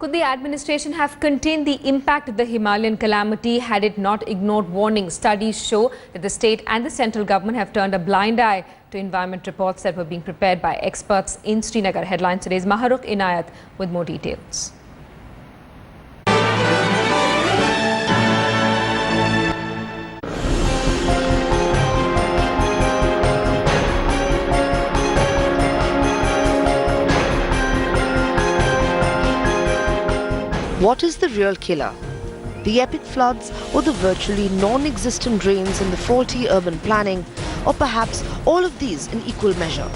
Could the administration have contained the impact of the Himalayan calamity had it not ignored warnings? Studies show that the state and the central government have turned a blind eye to environment reports that were being prepared by experts in Srinagar. Headlines today's Maharukh Inayat with more details. What is the real killer? The epic floods or the virtually non-existent drains in the faulty urban planning, or perhaps all of these in equal measure?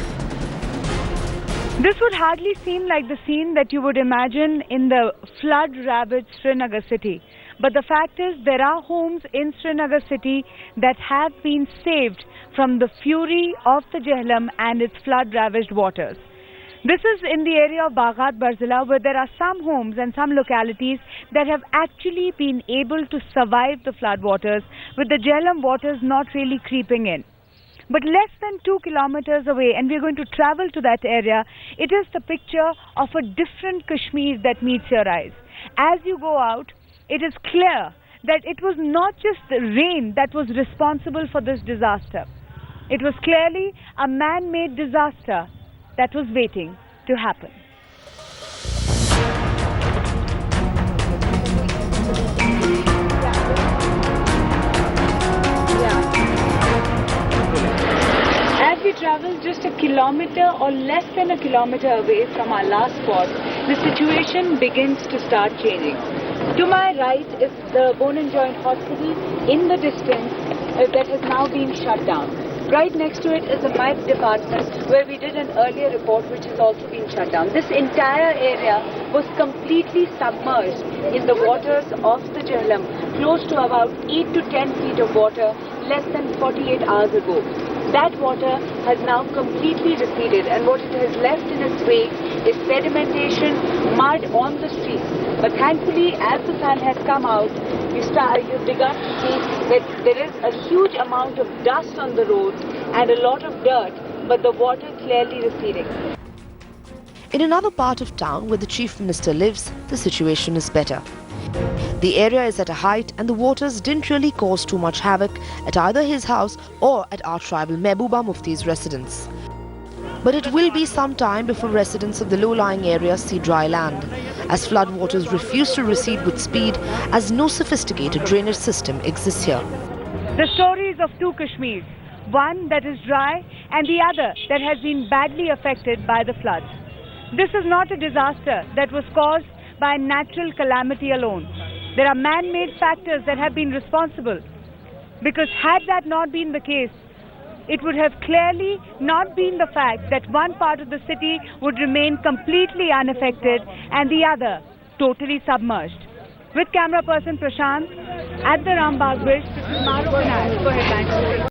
This would hardly seem like the scene that you would imagine in the flood-ravaged Srinagar city. But the fact is, there are homes in Srinagar city that have been saved from the fury of the Jhelum and its flood-ravaged waters. This is in the area of Baghat Barzila, where there are some homes and some localities that have actually been able to survive the flood waters, with the Jhelum waters not really creeping in. But less than 2 kilometers away, and we're going to travel to that area, it is the picture of a different Kashmir that meets your eyes. As you go out, it is clear that it was not just the rain that was responsible for this disaster. It was clearly a man-made disaster that was waiting to happen. As we travel just a kilometer or less than a kilometer away from our last spot, the situation begins to start changing. To my right is the Bone and Joint Hospital in the distance that has now been shut down. Right next to it is the mine department, where we did an earlier report which has also been shut down. This entire area was completely submerged in the waters of the Jhelum, close to about 8 to 10 feet of water less than 48 hours ago. That water has now completely receded, and what it has left in its wake is sedimentation, mud on the streets. But thankfully, as the sun has come out, you've begun to see that there is a huge amount of dust on the road and a lot of dirt, but the water clearly receding. In another part of town where the Chief Minister lives, the situation is better. The area is at a height and the waters didn't really cause too much havoc at either his house or at our tribal Mehbooba Mufti's residence. But it will be some time before residents of the low-lying areas see dry land, as floodwaters refuse to recede with speed, as no sophisticated drainage system exists here. The stories of two Kashmirs, one that is dry and the other that has been badly affected by the floods. This is not a disaster that was caused by natural calamity alone. There are man-made factors that have been responsible, because had that not been the case, it would have clearly not been the fact that one part of the city would remain completely unaffected and the other totally submerged. With camera person Prashant at the Rambagh Bridge, this is Maharukh Inayat for Headlines.